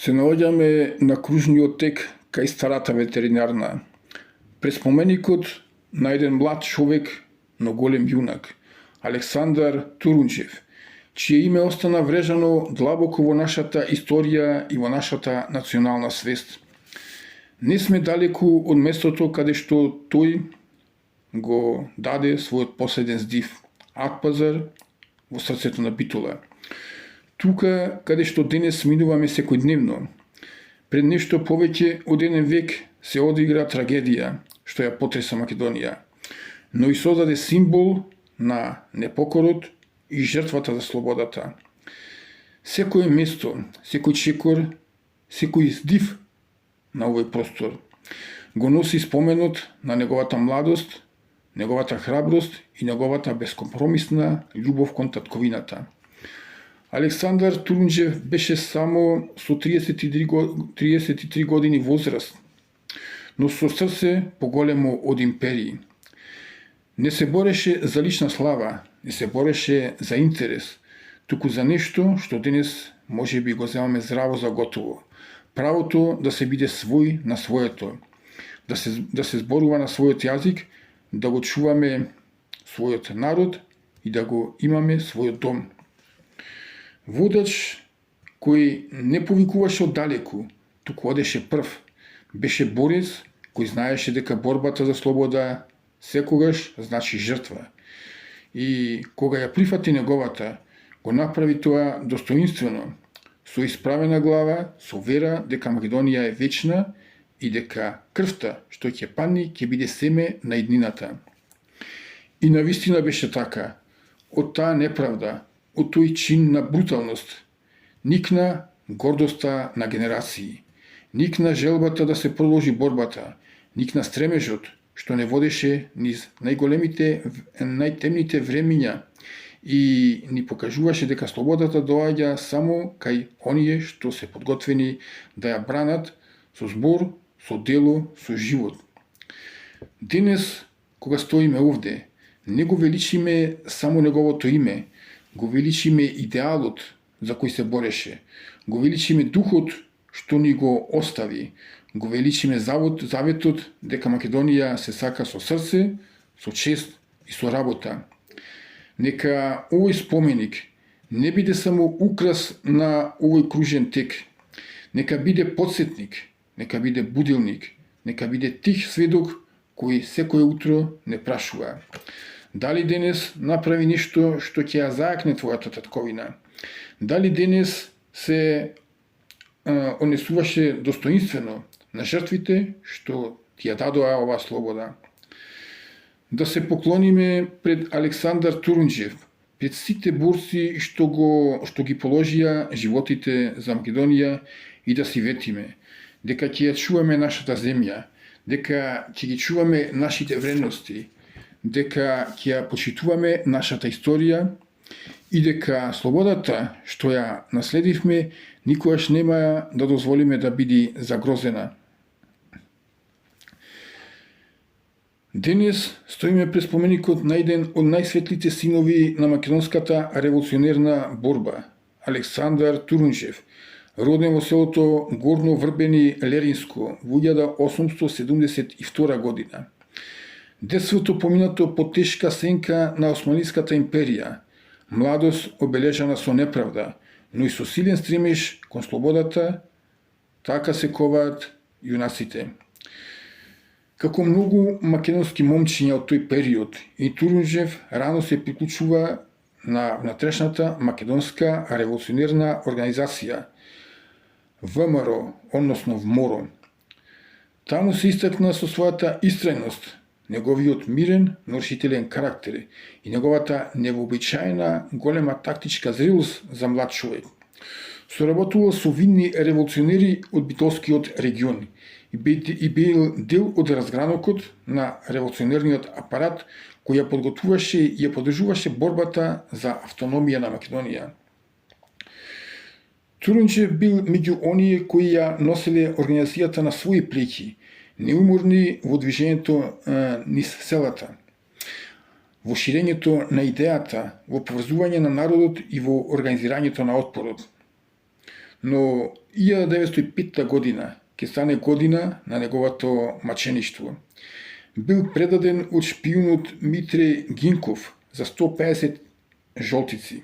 Се наоѓаме на кружниот тек кај старата ветеринарна. Пред споменикот на еден млад човек, но голем јунак, Александар Турунџев, чие име остана врежано длабоко во нашата историја и во нашата национална свест. Не сме далеку од местото каде што тој го даде својот последен здив, Акпазар, во срцето на Битола. Тука каде што денес минуваме секојдневно. Пред нешто повеќе од еден век се одигра трагедија што ја потреса Македонија, но и создаде символ на непокорот и жртвата за слободата. Секој место, секој чекор, секој здив на овој простор го носи споменот на неговата младост, неговата храброст и неговата бескомпромисна љубов кон татковината. Александар Турунџев беше само со 33 години возраст, но со срце поголемо од империи. Не се бореше за лична слава, не се бореше за интерес, туку за нешто што денес може би го земаме здраво за готово. Правото да се биде свој на своето, да се зборува на својот јазик, да го чуваме својот народ и да го имаме својот дом. Водач кој не повикуваше оддалеку, туку одеше прв, беше борец кој знаеше дека борбата за слобода секогаш значи жртва. И кога ја прифати неговата, го направи тоа достоинствено, со исправена глава, со вера дека Македонија е вечна и дека крвта што ќе падне ќе биде семе на иднината. И навистина беше така. Од таа неправда, од тој чин на бруталност, никна гордоста на генерации, никна желбата да се продолжи борбата, никна стремежот што не водеше низ најтемните времиња и ни покажуваше дека слободата доаѓа само кај оние што се подготвени да ја бранат со збор, со дело, со живот. Денес, кога стоиме овде, не го величиме само неговото име, го величиме идеалот за кој се бореше, го величиме духот што ни го остави, го величиме заветот дека Македонија се сака со срце, со чест и со работа. Нека овој споменик не биде само украс на овој кружен тек, нека биде потсетник, нека биде будилник, нека биде тих сведок кој секој утро не прашува: дали денес направи нешто што ќе ја заакне твојата татковина? Дали денес се однесуваше достоинствено на жртвите што ти ја дадоа оваа слобода? Да се поклониме пред Александар Турунџев, пред сите борци што ги положија животите за Македонија и да си ветиме дека ќе ја чуваме нашата земја, дека ќе ги чуваме нашите вредности, дека ќе ја почитуваме нашата историја и дека слободата што ја наследивме никогаш нема да дозволиме да биде загрозена. Денес стоиме пред споменикот на еден од најсветлите синови на македонската револуционерна борба, Александар Турунџев, роден во селото Горно Врбени Леринско во 1872 година. Детството поминато под тешка сенка на Османската империја, младост обележана со неправда, но и со силен стремеж кон слободата, така се коваат јунаците. Како многу македонски момчиња од тој период, и Турунџев рано се приклучува на внатрешната македонска револуционерна организација, ВМРО, односно ВМОРО. Таму се истакна со својата истрајност, неговиот мирен, но решителен карактер и неговата невообичаена голема тактичка зрелост за млад човек. Соработувал со видни револуционери од битолскиот регион и бил дел од разгранокот на револуционерниот апарат кој ја подготвуваше и ја поддржуваше борбата за автономија на Македонија. Турунџев бил меѓу оние кои ја носеле организацијата на своји плеќи, неуморни во движењето низ селата, во ширењето на идејата, во поврзување на народот и во организирањето на отпорот. но 1905 година ќе стане година на неговото мачеништво. Бил предаден од шпиунот Митре Гинков за 150 жолтици,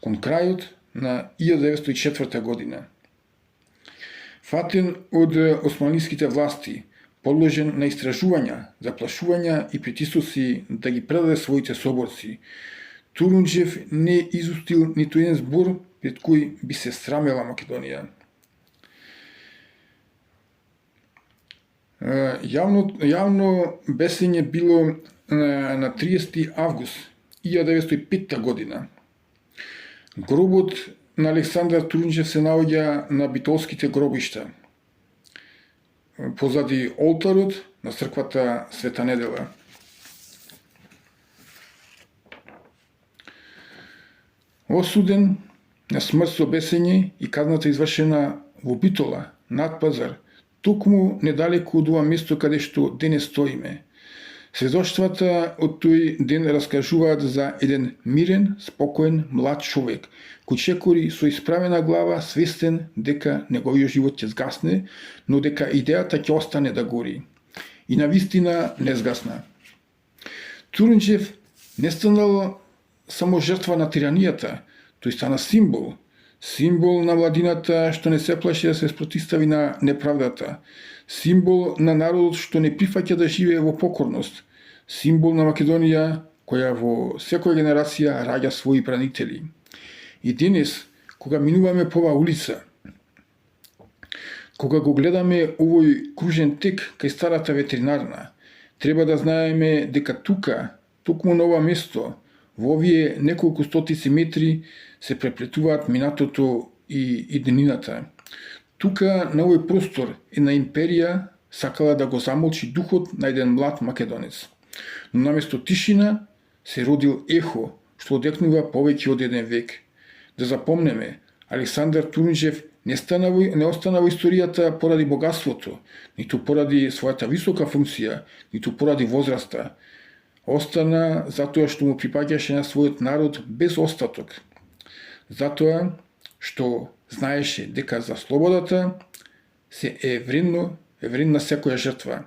кон крајот на 1904 година. Фатен од османлиските власти, подложен на истражувања, заплашувања и притисоци да ги предаде своите соборци, Турунџев не изустил ниту еден збор пред кој би се срамела Македонија. Јавно бесење било на 30 август 1905 година. Гробот на Александар Турунџев се наоѓа на битолските гробишта, позади олтарот на црквата Света Недела. Осуден на смрт со бесење и казната извршена во Битола, над Пазар, токму недалеку од ова место каде што денес стоиме. Сведоштвата од тој ден раскажуваат за еден мирен, спокоен, млад човек, кој чекори со исправена глава, свестен дека неговиот живот ќе згасне, но дека идејата ќе остане да гори. И навистина не згасна. Турунџев не станал само жртва на тиранијата, тој стана символ. Символ на младината што не се плаши да се спротистави на неправдата. Символ на народот што не прифаќа да живее во покорност. Символ на Македонија која во секоја генерација раѓа своји бранители. И денес, кога минуваме по оваа улица, кога го гледаме овој кружен тек кај старата ветеринарна, треба да знаеме дека тука, токму на ова место, во овие неколку стотици метри се преплетуваат минатото и денината. Тука, на овој простор, една империја сакала да го замолчи духот на еден млад македонец. Но наместо тишина се родил ехо, што одекнува повеќе од еден век. Да запомнеме, Александар Турунџев не остана во историјата поради богатството, ниту поради својата висока функција, ниту поради возраста. Остана затоа што му припаѓаше на својот народ без остаток. Затоа што знаеше дека за слободата се е вредна секоја жртва.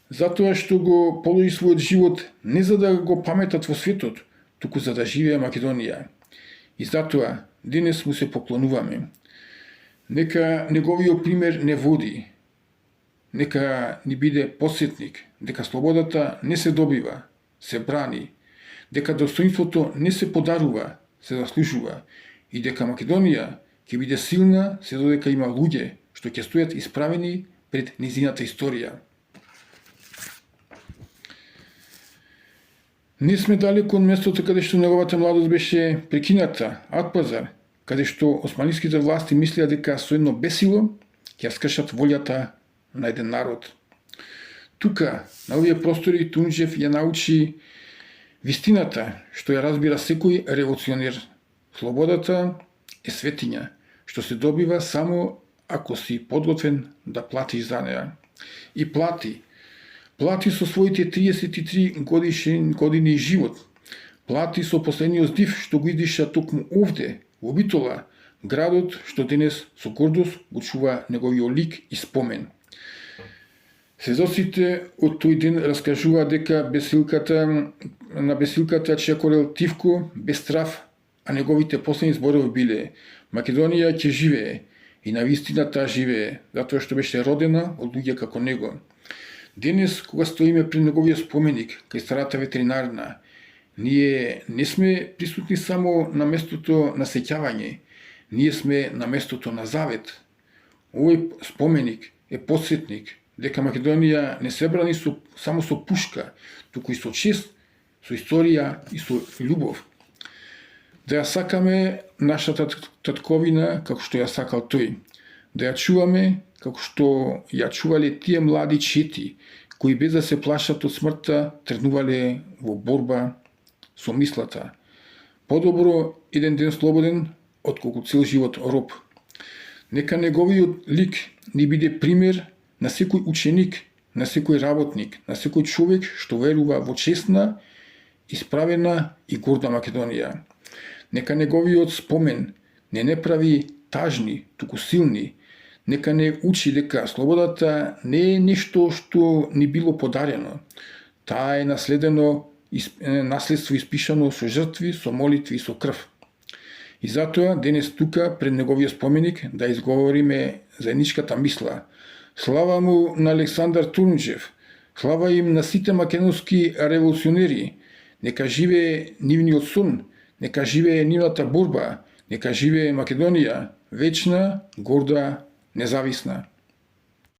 Затоа што го положи својот живот не за да го паметат во светот, туку за да живее Македонија. И затоа денес му се поклонуваме. Нека неговиот пример не води, нека ни биде посетник, дека слободата не се добива, се брани, дека достоинството не се подарува, се заслужува, и дека Македонија ќе биде силна се додека има луѓе што ќе стојат исправени пред низината историја. Не сме далеку од местото каде што неговата младост беше прекината, Атпазар, каде што османлиските власти мислеа дека со едно бесило ќе скршат волјата на еден народ. Тука, на овие простори, Турунџев ја научи вистината, што ја разбира секој револуционер. Слободата е светиња, што се добива само ако си подготвен да платиш за неа. И плати. Плати со своите 33 години живот. Плати со последниот здив што го идиша токму овде, во Битола, градот што денес со гордост го чува неговиот лик и спомен. Сведоците од тој ден раскажува дека на бесилката чекорел Тивко без страв, а неговите последни зборови биле: Македонија ќе живее, и навистина таа живее, затоа што беше родена од луѓе како него. Денес, кога стоиме пред неговиот споменик кај старата ветеринарна, ние не сме присутни само на местото на сеќавање, ние сме на местото на завет. Овој споменик е подсетник дека Македонија не се брани само со пушка, туку и со чест, со историја и со љубов. Да ја сакаме нашата татковина како што ја сакал тој, да ја чуваме како што ја чувале тие млади чети, кои без да се плашат од смртта тргнувале во борба со мислата. Подобро еден ден слободен, отколку цел живот роб. Нека неговиот лик ни биде пример на секој ученик, на секој работник, на секој човек што верува во честна, исправена и горда Македонија. Нека неговиот спомен не прави тажни, туку силни. Нека не учи дека слободата не е нешто што ни било подарено. Таа е наследство испишано со жртви, со молитви и со крв. И затоа денес тука пред неговиот споменик да изговориме заедничката мисла. Слава му на Александар Турунџев, слава им на сите македонски револуционери. Нека живее нивниот сон, нека живее нивната борба, нека живее Македонија, вечна, горда, независна.